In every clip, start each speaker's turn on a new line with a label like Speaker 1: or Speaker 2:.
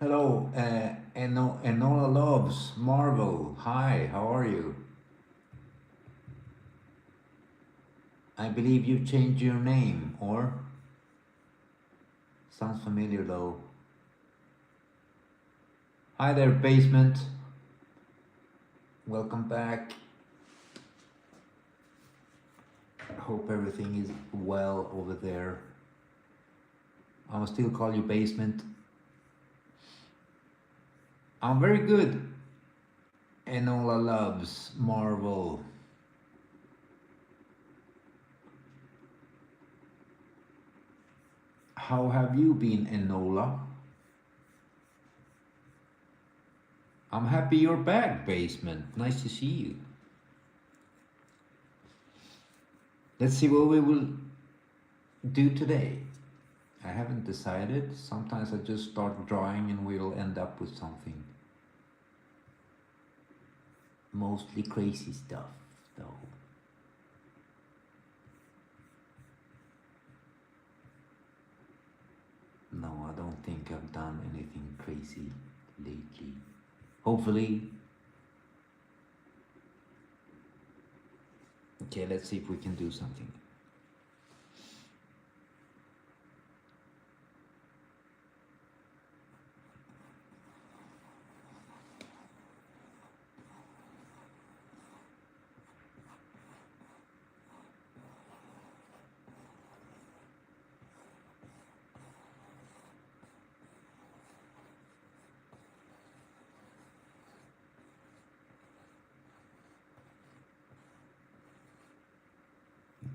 Speaker 1: Hello, Enola Loves, Marvel. Hi, how are you? I believe you changed your name, or? Sounds familiar though. Hi there, Basement. Welcome back. Hope everything is well over there. I will still call you Basement. I'm very good. Enola Loves, Marvel. How have you been, Enola? I'm happy you're back, Basement. Nice to see you. Let's see what we will do today. I haven't decided. Sometimes I just start drawing and we'll end up with something. Mostly crazy stuff, though. No, I don't think I've done anything crazy lately. Hopefully. Okay, let's see if we can do something.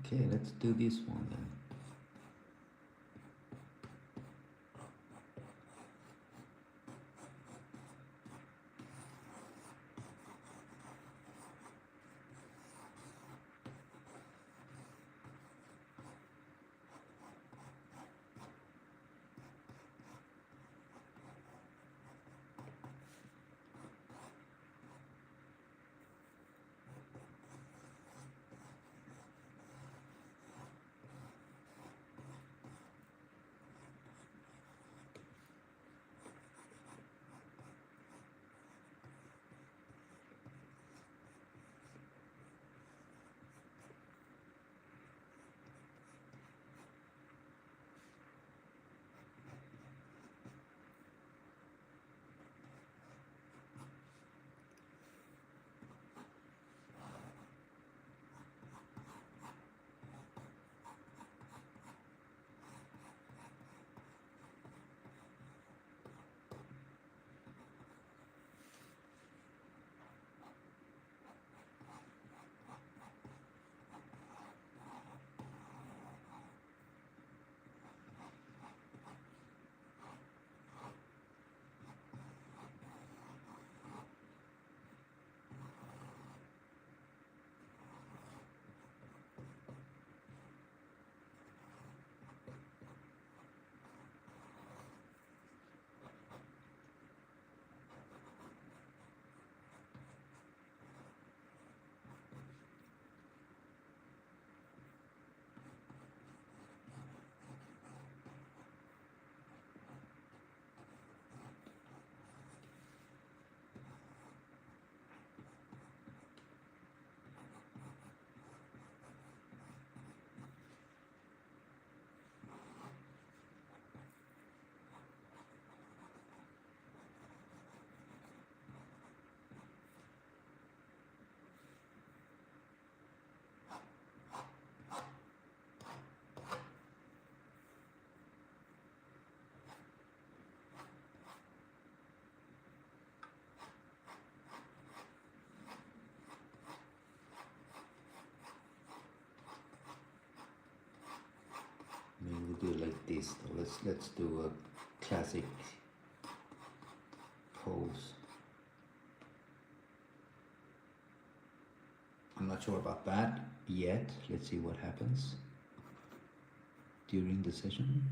Speaker 1: Okay, let's do this one then. Maybe we'll do it like this though. Let's do a classic pose. I'm not sure about that yet. Let's see what happens during the session.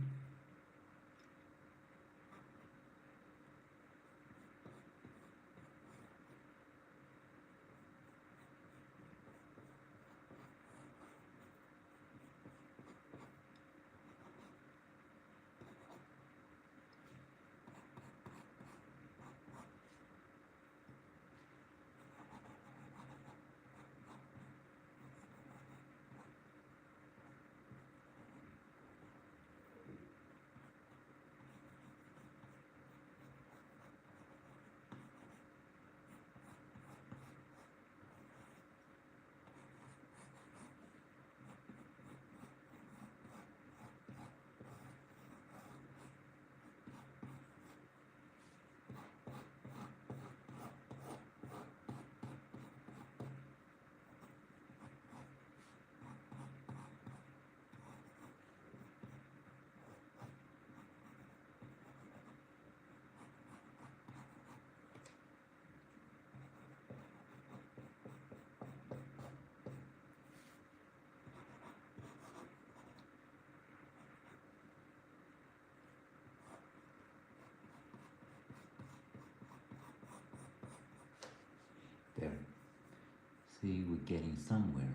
Speaker 1: getting somewhere.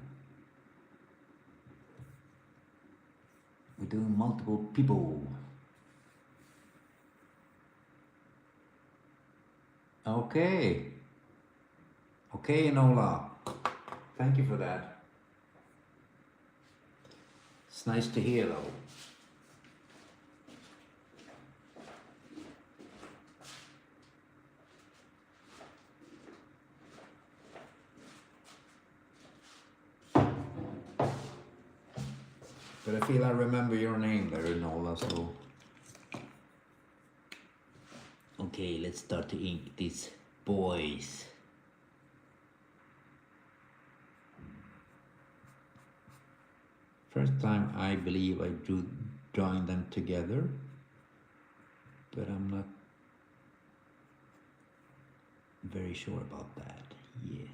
Speaker 1: We're doing multiple people. Okay. Okay, Enola. Thank you for that. It's nice to hear though. But I feel I remember your name there, Enola, so. Okay, let's start to ink these boys. First time I believe I drew drawing them together, but I'm not very sure about that yet.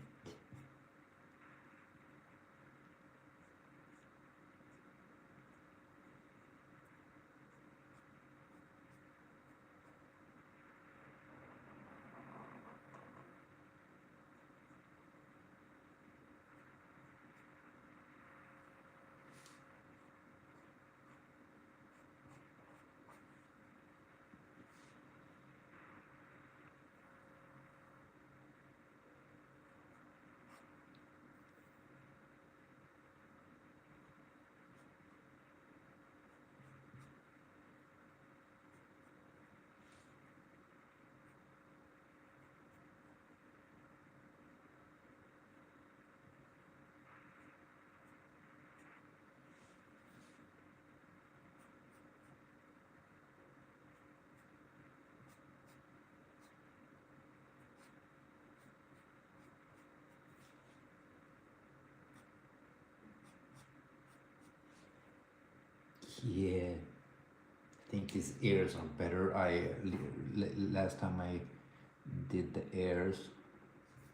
Speaker 1: Yeah, I think his ears are better. Last time I did the ears,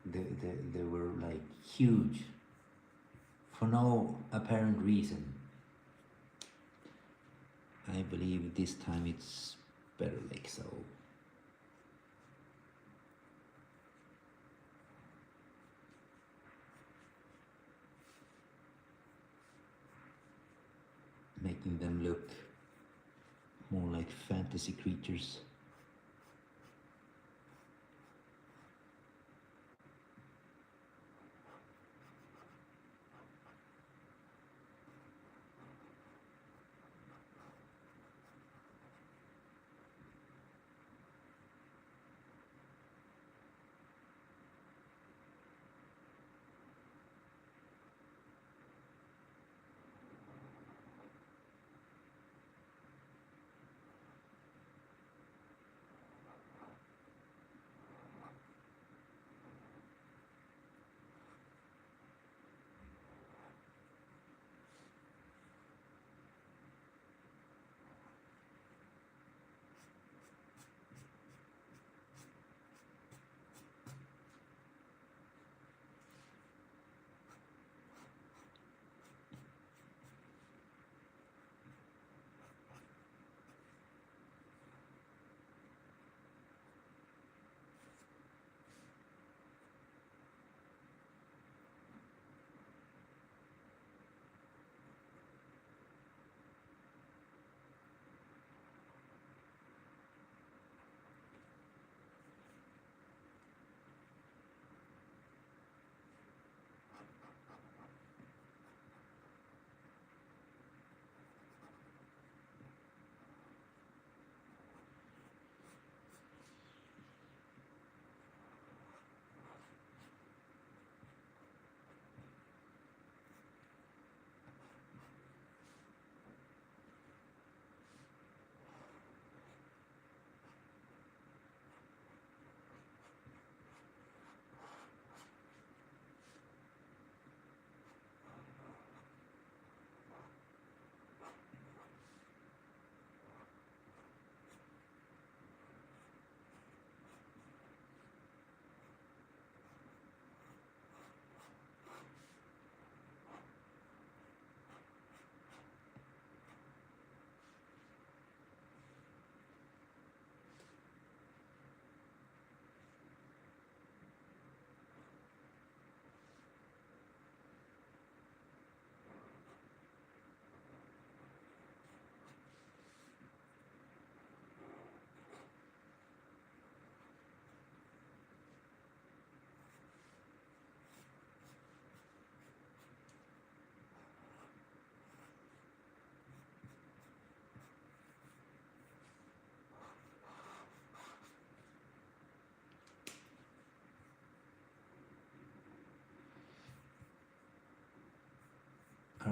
Speaker 1: they were like huge for no apparent reason. I believe this time it's better like so. Making them look more like fantasy creatures.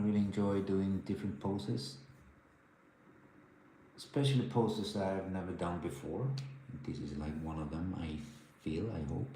Speaker 1: really enjoy doing different poses, especially poses that I've never done before. This is like one of them, I feel, I hope.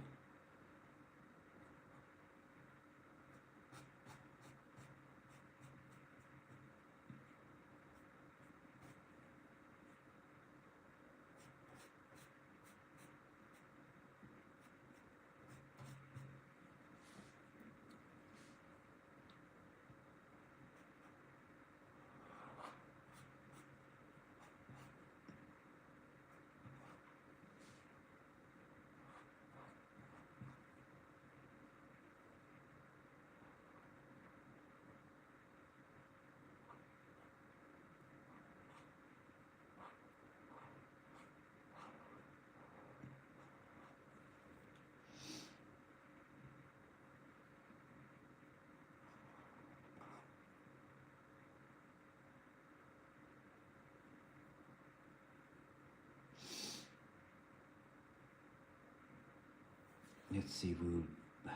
Speaker 1: Let's see, we'll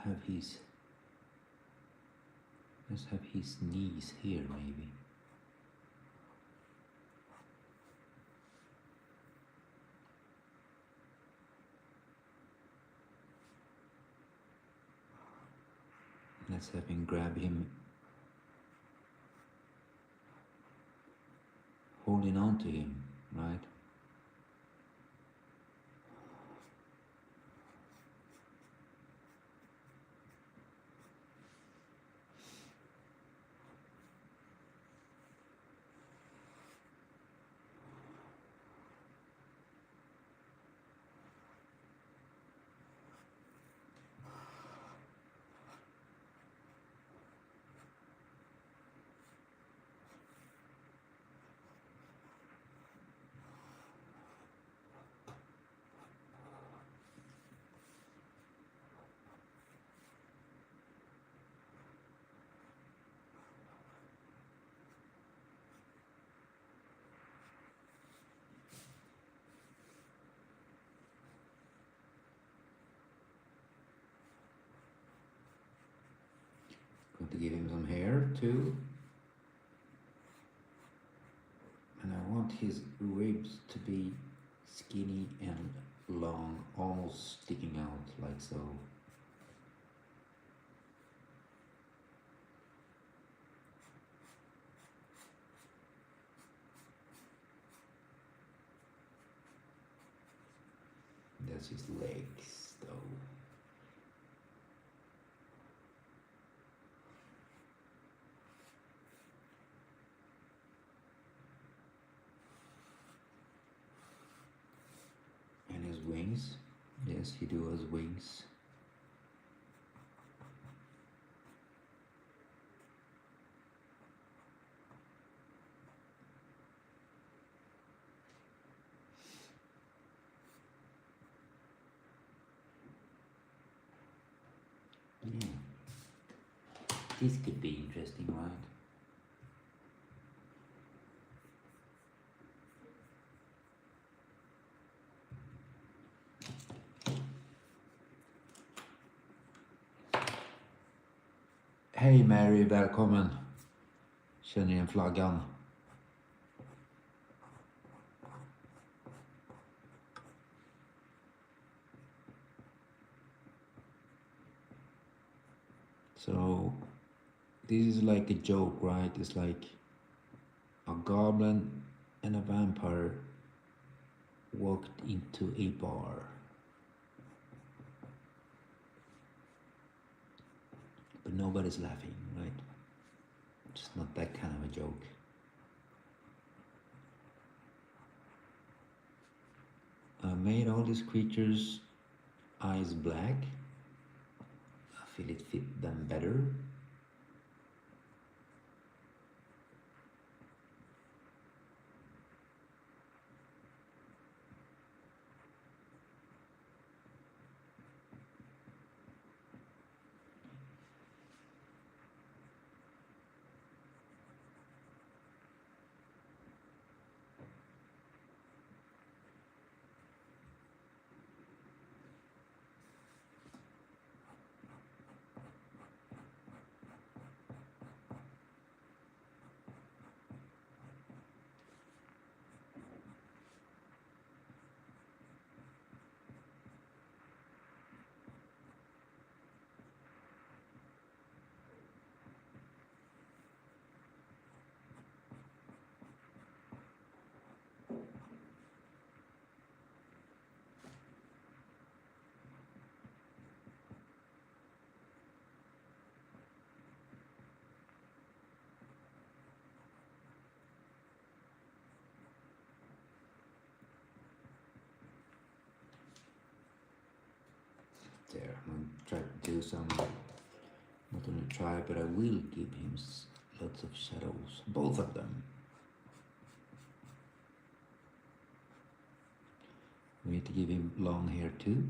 Speaker 1: have his, let's have his knees here maybe. Let's have him grab him, holding on to him, right? Going to give him some hair too. And I want his ribs to be skinny and long, almost sticking out like so. That's his legs though. And his wings. Yes, he do has wings. Yeah. This could be interesting, right? Hej Mary, välkommen. Känner igen flaggan. So this is like a joke, right? It's like a goblin and a vampire walked into a bar. But nobody's laughing, right? It's not that kind of a joke. I made all these creatures' eyes black. I feel it fit them better. There, I'm going to try to do some, not only try, but I will give him lots of shadows, both of them. We need to give him long hair too.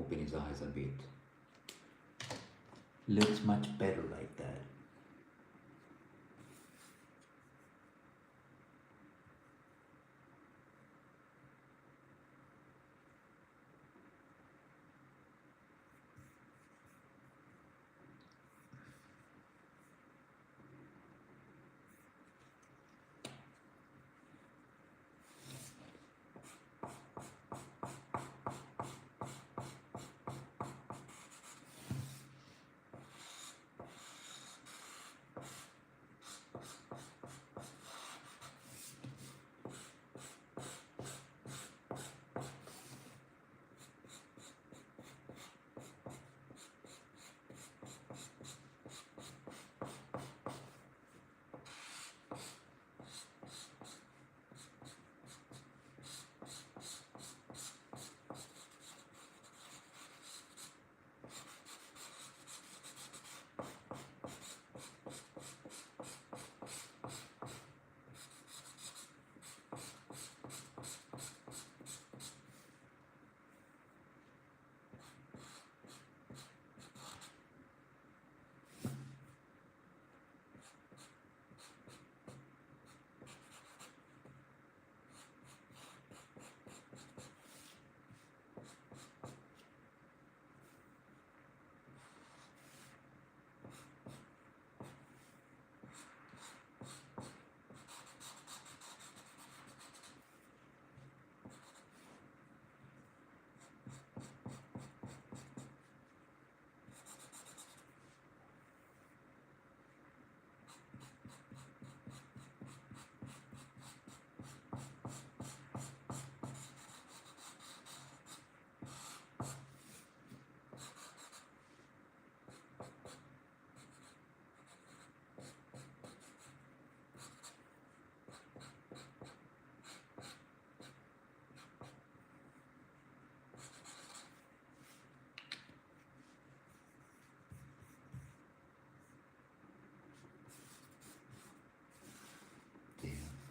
Speaker 1: Open his eyes a bit. Looks much better like that.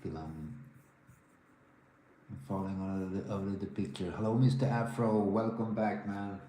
Speaker 1: feel I'm falling out of the picture. Hello, Mr. Afro. Welcome back, man.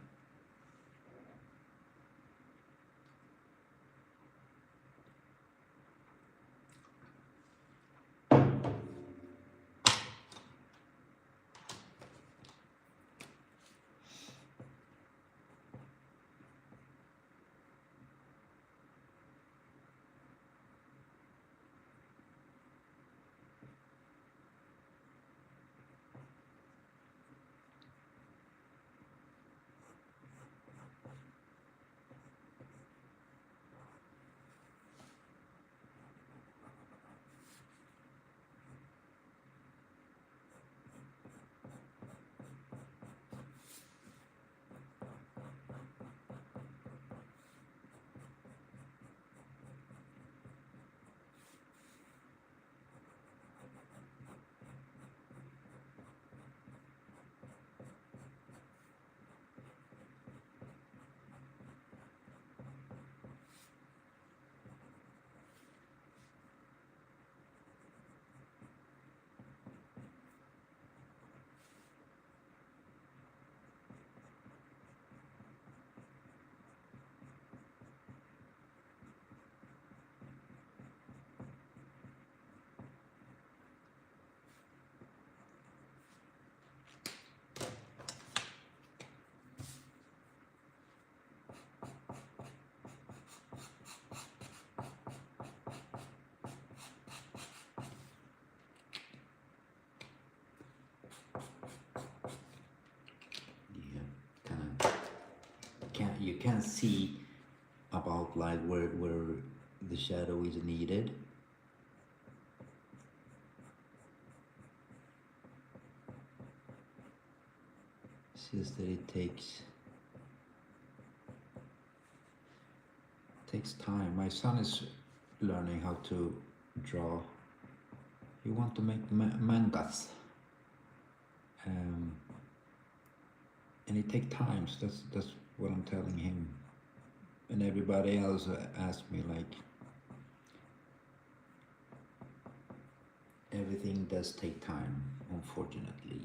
Speaker 1: Yeah, kind of can't you can't see about like where the shadow is needed. It's just that it takes time. My son is learning how to draw. He want to make mangas, um, and it take times. That's what I'm telling him. And everybody else asked me like, everything does take time, unfortunately.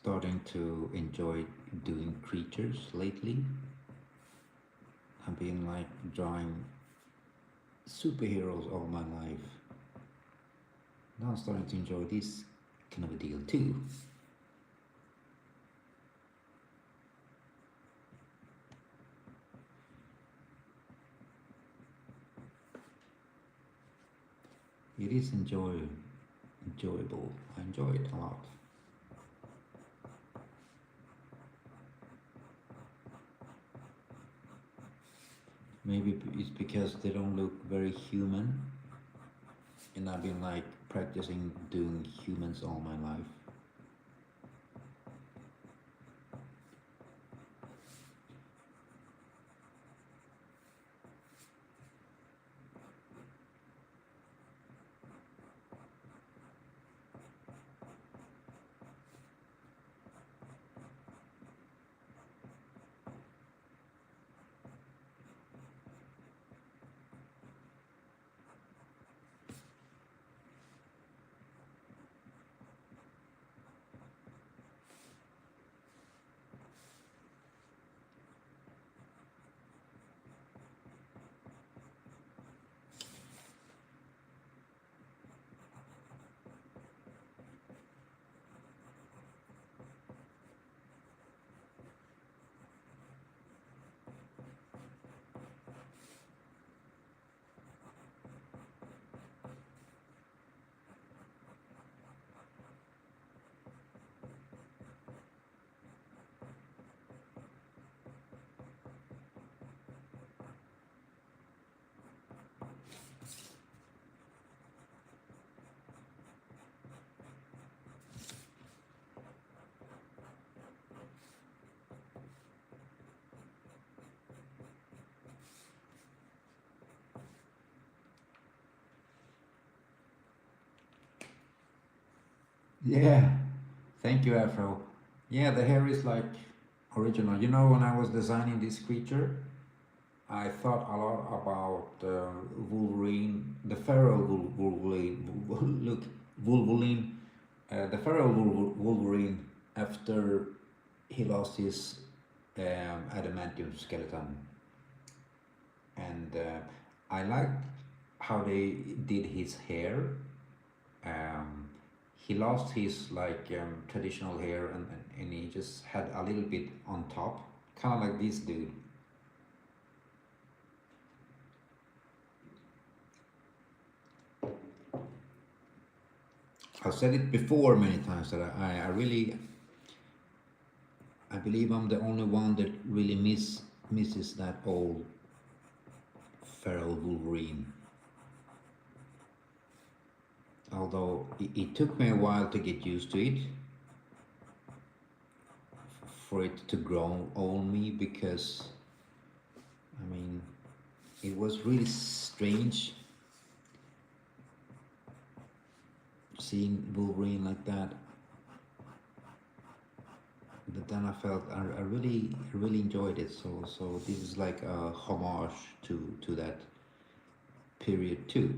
Speaker 1: starting to enjoy doing creatures lately. I've been like drawing superheroes all my life. Now I'm starting to enjoy this kind of a deal too. It is enjoyable. I enjoy it a lot. Maybe it's because they don't look very human, and I've been like practicing doing humans all my life. Yeah, thank you, Afro. Yeah, the hair is like original. You know, when I was designing this creature, I thought a lot about Wolverine, the feral Wolverine. Look, Wolverine, the feral Wolverine after he lost his adamantium skeleton, and I liked how they did his hair. Um, he lost his like traditional hair, and he just had a little bit on top, kind of like this dude. I've said it before many times that I really, I believe I'm the only one that really misses that old feral Wolverine. Although it took me a while to get used to it, for it to grow on me, because I mean it was really strange seeing Wolverine like that. But then I felt I really enjoyed it. So this is like a homage to that period too.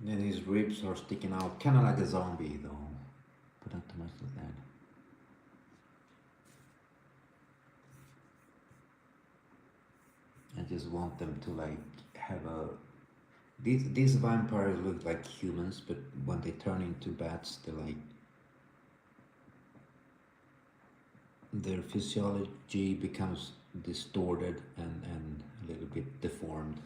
Speaker 1: Then his ribs are sticking out, kind of like a zombie though. not too much to add. I just want them to like have a. These vampires look like humans, but when they turn into bats, they like their physiology becomes distorted and a little bit deformed.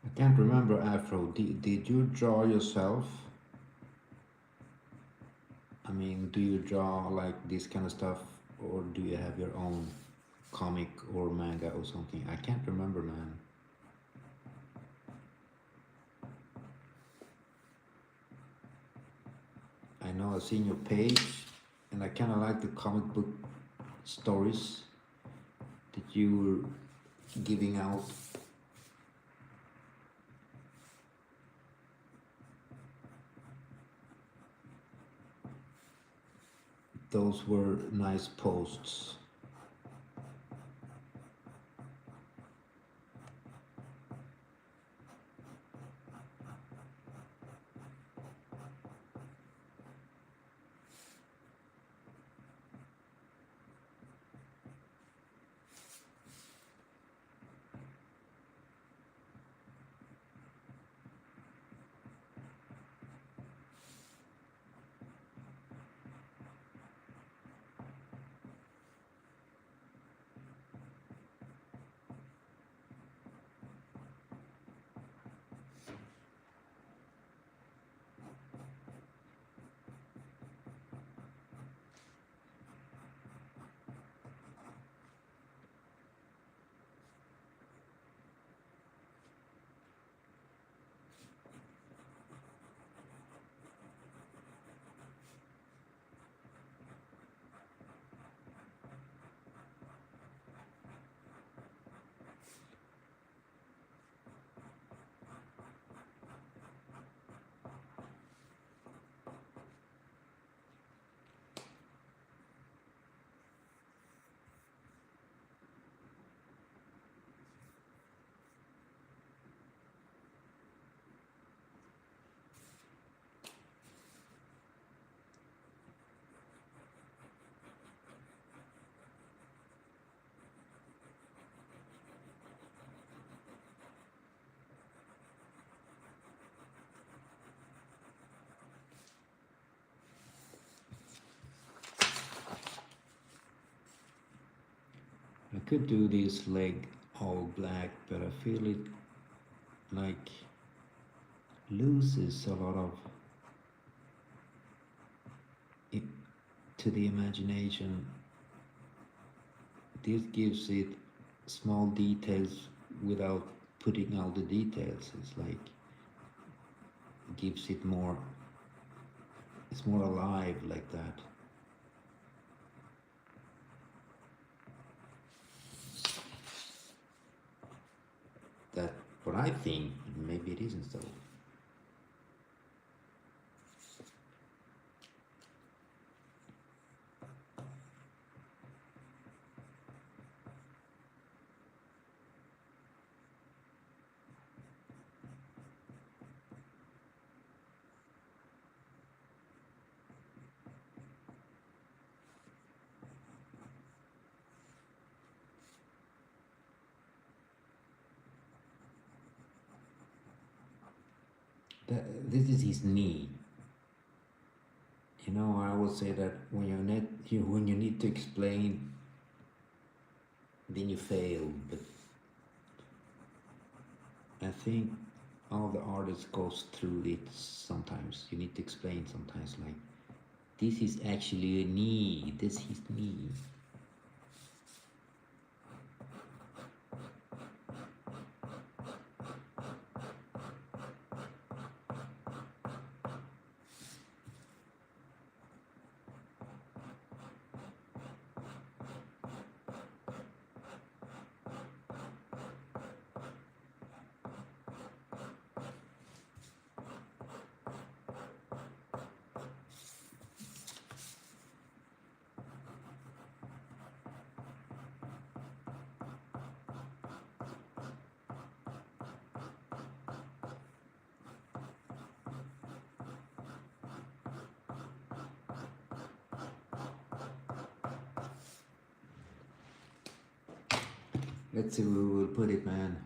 Speaker 1: I can't remember, Afro. Did you draw yourself? I mean, do you draw like this kind of stuff, or do you have your own comic or manga or something? I can't remember, man. I know I've seen your page, and I kind of like the comic book stories that you were giving out. Those were nice posts. could do this leg all black, but I feel it like loses a lot of it to the imagination. This gives it small details without putting all the details. It's like gives it more. It's more alive like that. That what I think. Maybe it isn't so. This is his knee. You know, I would say that when when you need to explain, then you fail. But I think all the artists goes through it sometimes. You need to explain sometimes, like this is actually a knee. This is knee. Let's see where we will put it, man.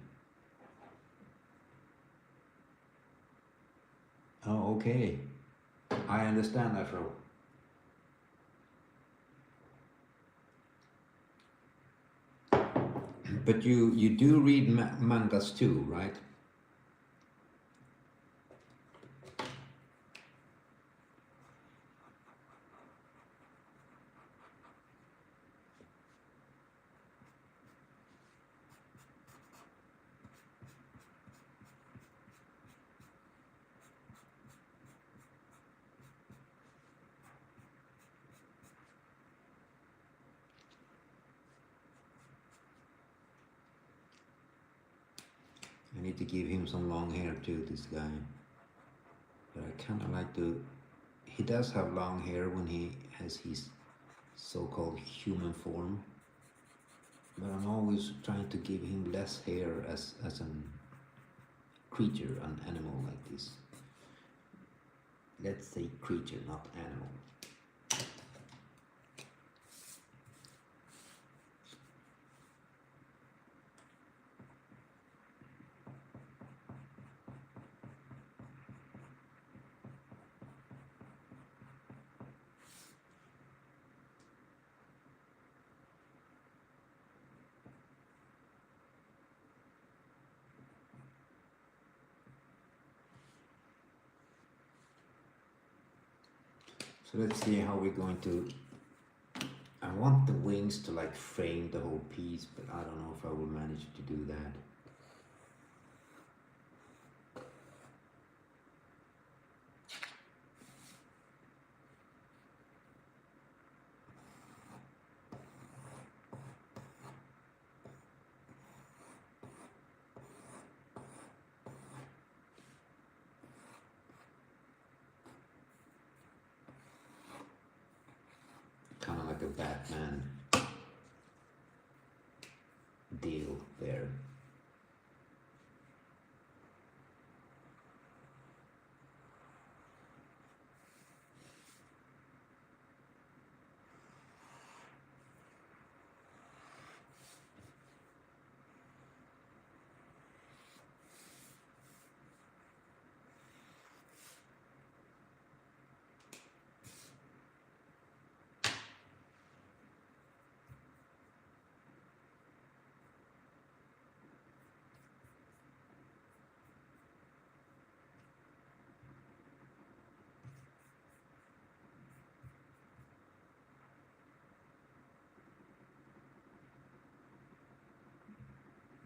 Speaker 1: Oh, okay. I understand, Afro. But you do read mangas too, right? I need to give him some long hair too, this guy. But I kind of like to. He does have long hair when he has his so-called human form. But I'm always trying to give him less hair as a creature, an animal like this. Let's say creature, not animal. So let's see how we're going to. I want the wings to like frame the whole piece, but I don't know if I will manage to do that. Kind of like a Batman deal there.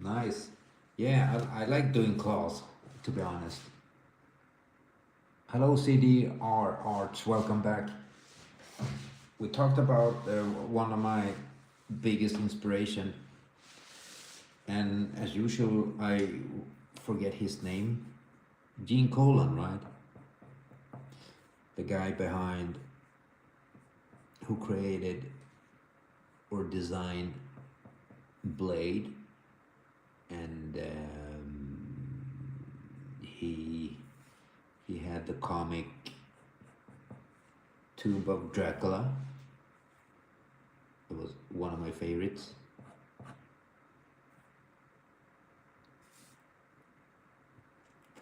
Speaker 1: Nice. Yeah, I like doing claws, to be honest. Hello, CDR Arts. Welcome back. We talked about one of my biggest inspiration, and as usual, I forget his name. Gene Colan, right? The guy behind who created or designed Blade, and he had the comic Tomb of Dracula. It was one of my favorites.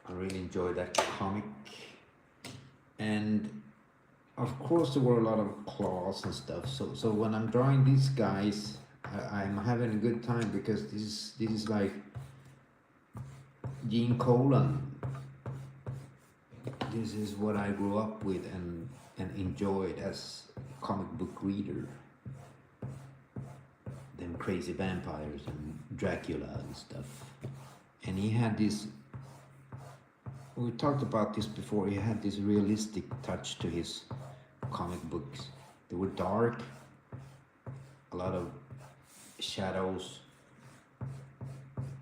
Speaker 1: I really enjoyed that comic, and of course there were a lot of claws and stuff. So when I'm drawing these guys, I'm having a good time because this is like Gene Colan. This is what I grew up with and enjoyed as a comic book reader. Them crazy vampires and Dracula and stuff. And he had this, we talked about this before, he had this realistic touch to his comic books. They were dark, a lot of shadows,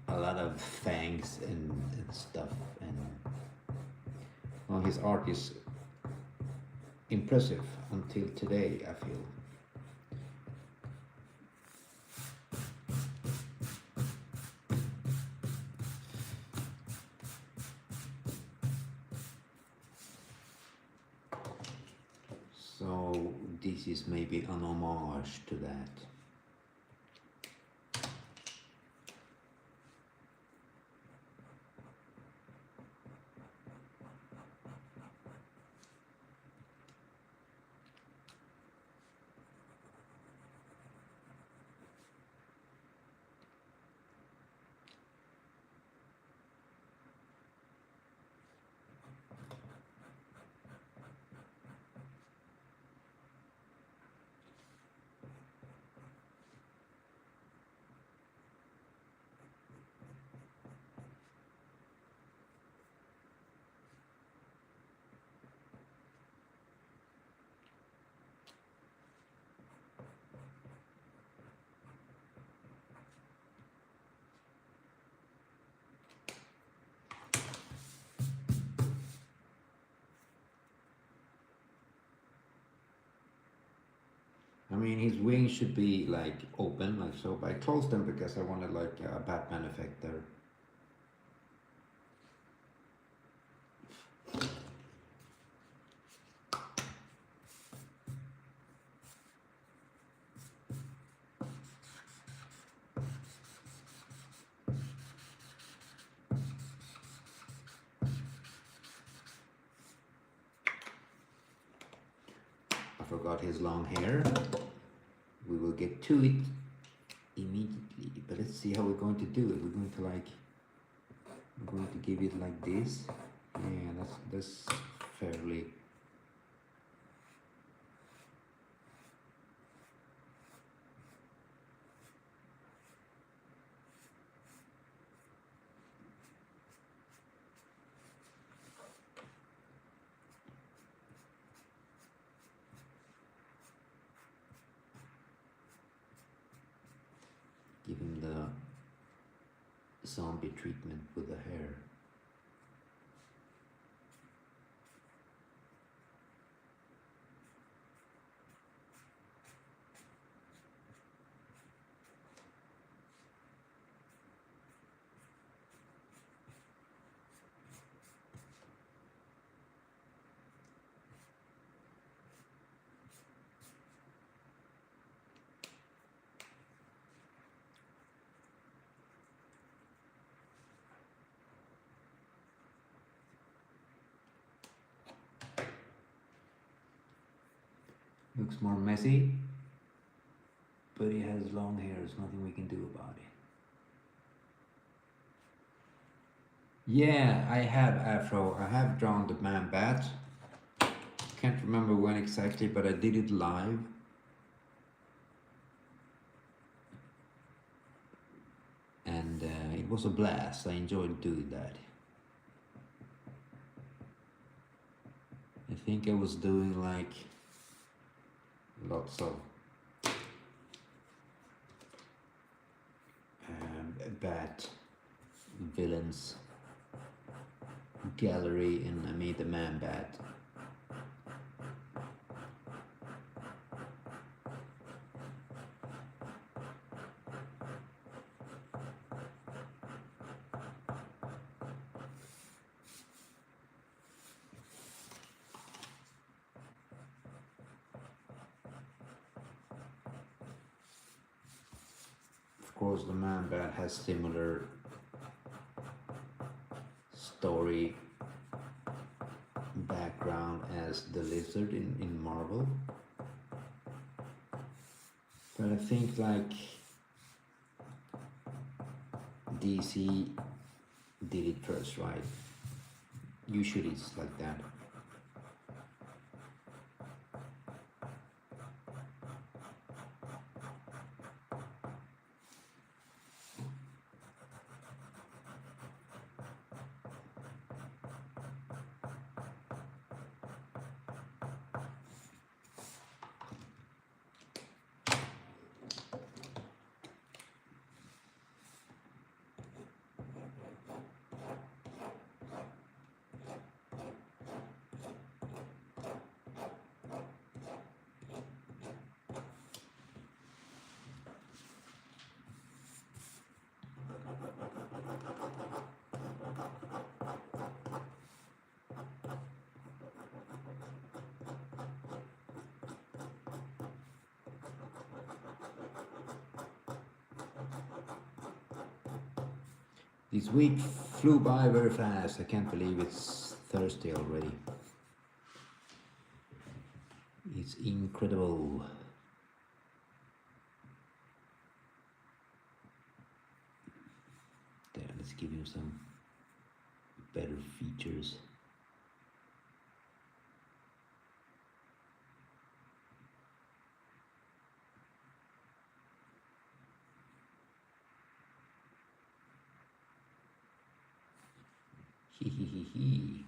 Speaker 1: a lot of fangs and stuff. And well, his art is impressive until today, I feel. So this is maybe an homage to that. I mean, his wings should be like open, like so, but I closed them because I wanted like a Batman effect there. I forgot his long hair. We will get to it immediately, but let's see how we're going to do it. We're going to like, we're going to give it like this. Yeah, that's fairly. Give him the zombie treatment with the hair. Looks more messy, but he has long hair. There's nothing we can do about it. Yeah, I have afro. I have drawn the man bat. Can't remember when exactly, but I did it live. And it It was a blast. I enjoyed doing that. I think I was doing like lots of bad villains gallery, and I made the man bad. Of course, the man bat has similar story background as the lizard in Marvel, but I think like DC did it first, right? Usually it's like that. This week flew by very fast. I can't believe it's Thursday already. It's incredible. There, let's give him some better features. Hee hee hee hee.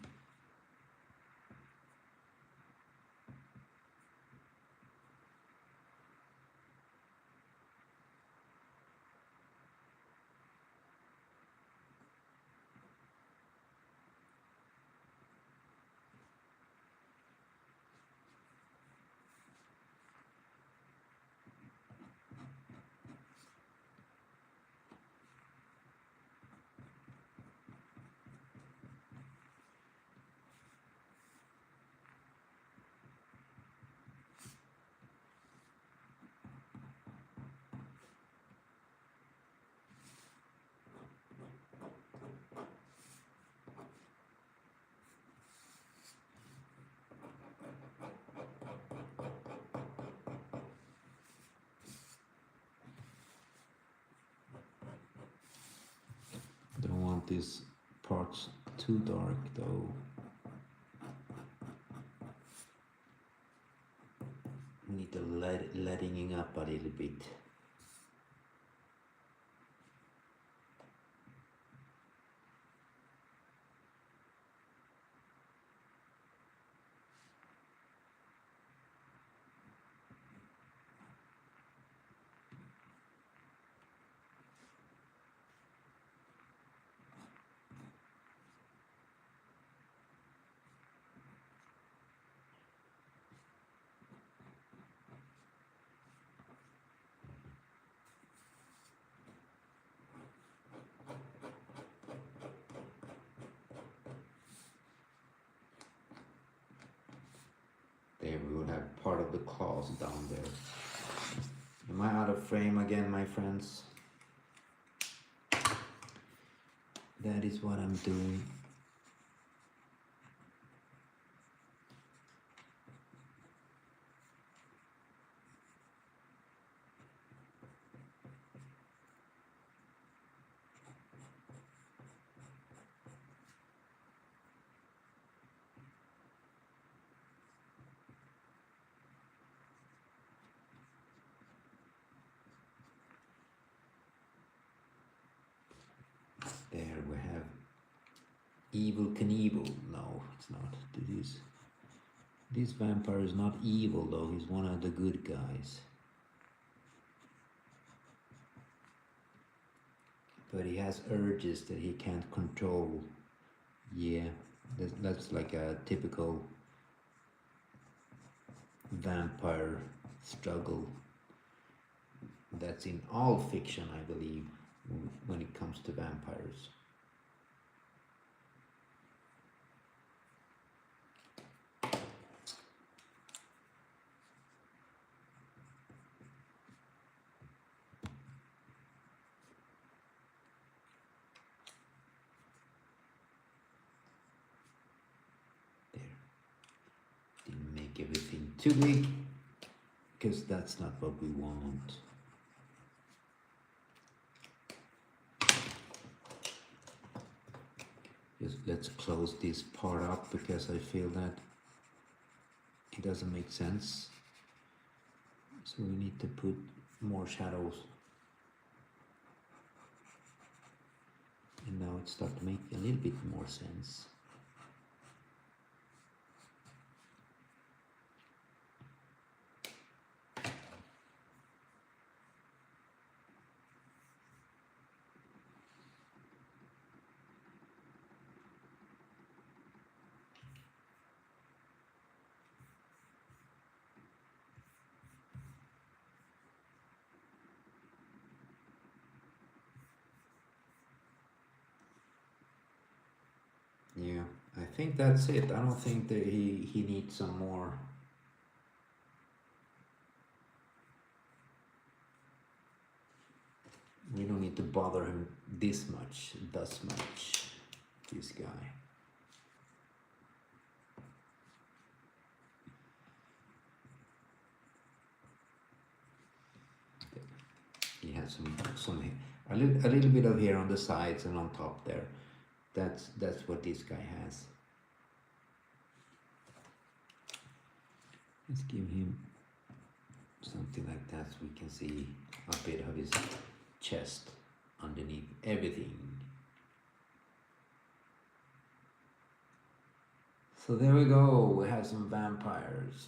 Speaker 1: Don't want these parts too dark though. Need to letting up a little bit. There we will have part of the claws down there. Am I out of frame again, my friends? That is what I'm doing. Evil Knievel. No, it's not. This vampire is not evil though. He's one of the good guys. But he has urges that he can't control. Yeah, that's like a typical vampire struggle. That's in all fiction, I believe, when it comes to vampires. There. Didn't make everything too big, because that's not what we want. Just let's close this part up because I feel that it doesn't make sense. So we need to put more shadows. And now it starts to make a little bit more sense. Yeah, I think that's it. I don't think that he needs some more. We don't need to bother him this much, this guy. He has some a little bit of hair on the sides and on top there. That's what this guy has. Let's give him something like that so we can see a bit of his chest underneath everything. So there we go, we have some vampires.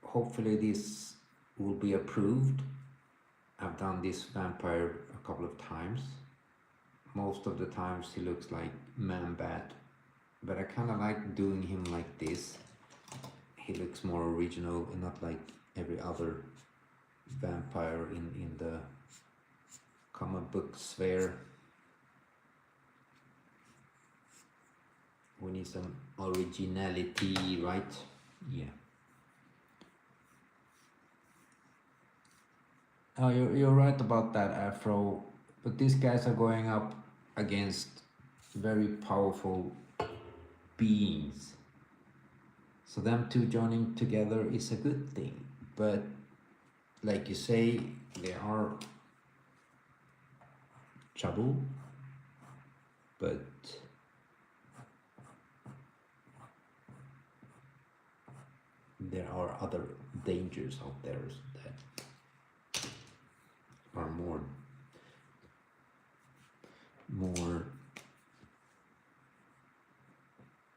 Speaker 1: Hopefully this will be approved. I've done this vampire a couple of times. Most of the times he looks like Man-Bat, but I kind of like doing him like this. He looks more original and not like every other vampire in the comic book sphere. We need some originality, right? Yeah. Oh, you're right about that, Afro. But these guys are going up against very powerful beings. So them two joining together is a good thing. But like you say, they are trouble. But there are other dangers out there that are more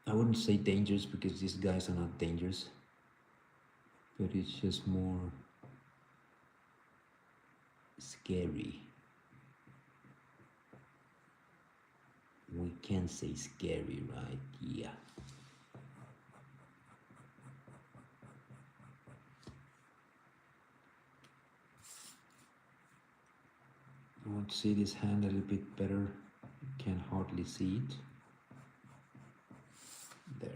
Speaker 1: I wouldn't say dangerous because these guys are not dangerous, but it's just more scary. We can say scary, right? Yeah. I want to see this hand a little bit better. You can hardly see it. There.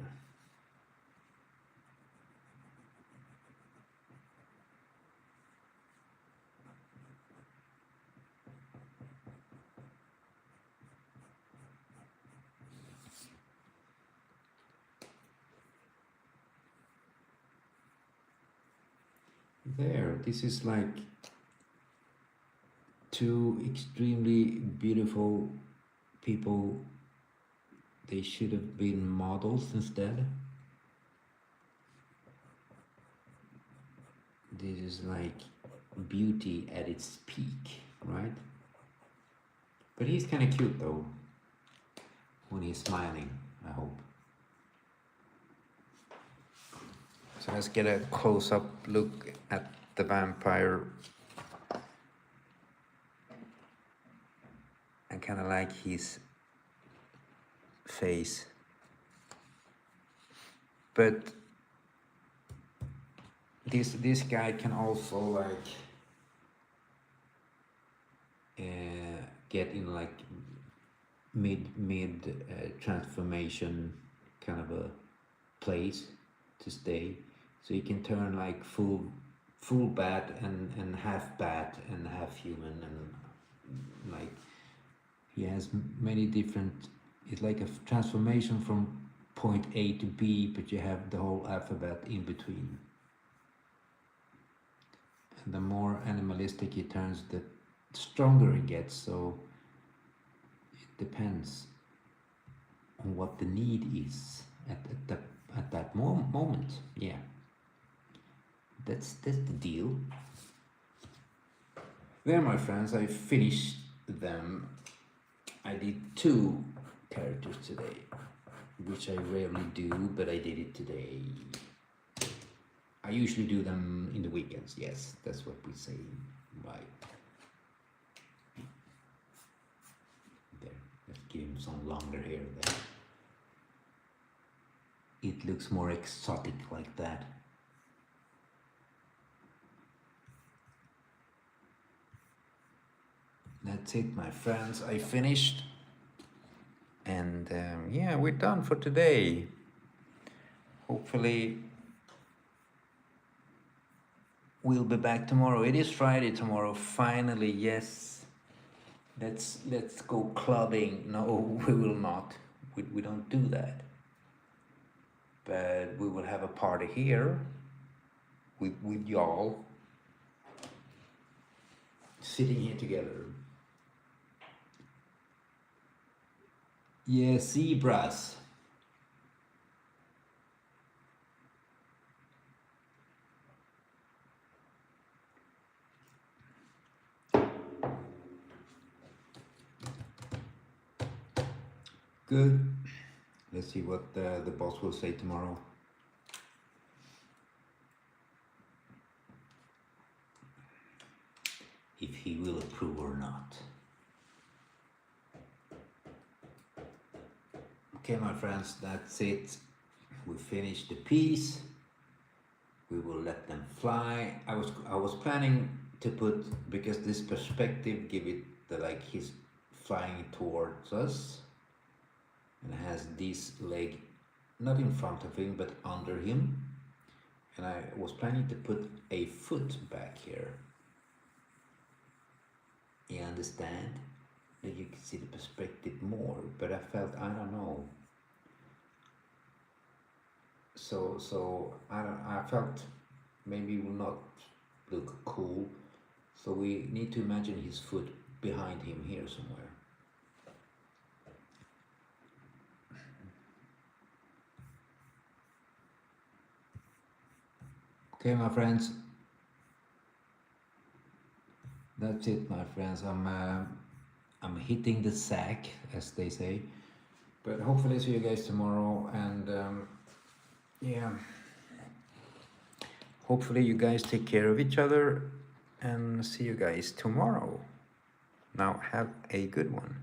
Speaker 1: There, this is like two extremely beautiful people. They should have been models instead. This is like beauty at its peak, right? But he's kind of cute though. when he's smiling, I hope. So let's get a close-up look at the vampire. And kind of like his face. But this guy can also like get in like mid transformation kind of a place to stay, so he can turn like full bat and half bat and half human, and like he has many different. It's like a transformation from point A to B, but you have the whole alphabet in between. And the more animalistic he turns, the stronger he gets. So it depends on what the need is at that moment. Yeah, that's the deal. There, my friends, I finished them. I did 2 characters today, which I rarely do, but I did it today. I usually do them in the weekends. Yes, that's what we say. Right. There, let's give him some longer hair there. It looks more exotic like that. That's it, my friends. I finished. And yeah, we're done for today. Hopefully we'll be back tomorrow. It is Friday tomorrow, finally. Yes, let's go clubbing. No, we will not. We don't do that, but we will have a party here with y'all sitting here together. Yeah, zebras. Good. Let's see what the boss will say tomorrow. If he will approve or not. Okay, my friends, that's it. We finished the piece. We will let them fly. I was planning to put, because this perspective give it the like he's flying towards us, and has this leg not in front of him but under him, and I was planning to put a foot back here. You understand? That you can see the perspective more, but I felt, I don't know. So I felt maybe it will not look cool. So we need to imagine his foot behind him here somewhere. Okay, my friends. That's it, my friends. I'm hitting the sack, as they say. But hopefully see you guys tomorrow, and yeah. Hopefully you guys take care of each other, and see you guys tomorrow. Now have a good one.